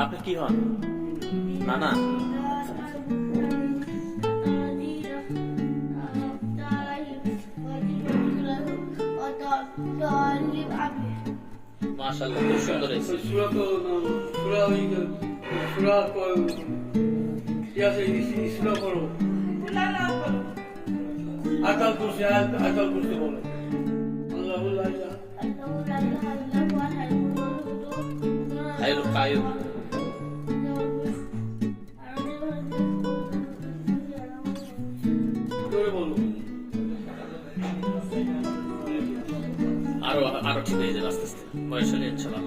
আপনি কি হন? নানা? মাশাআল্লাহ, খুব সুন্দর হয়েছে। আকাল করছে বলো আল্লাহ হায়ুল কায়ুম। বলো আরো ঠিক হয়ে যাবে আস্তে আস্তে, বয়স হলে ইনশাআল্লাহ।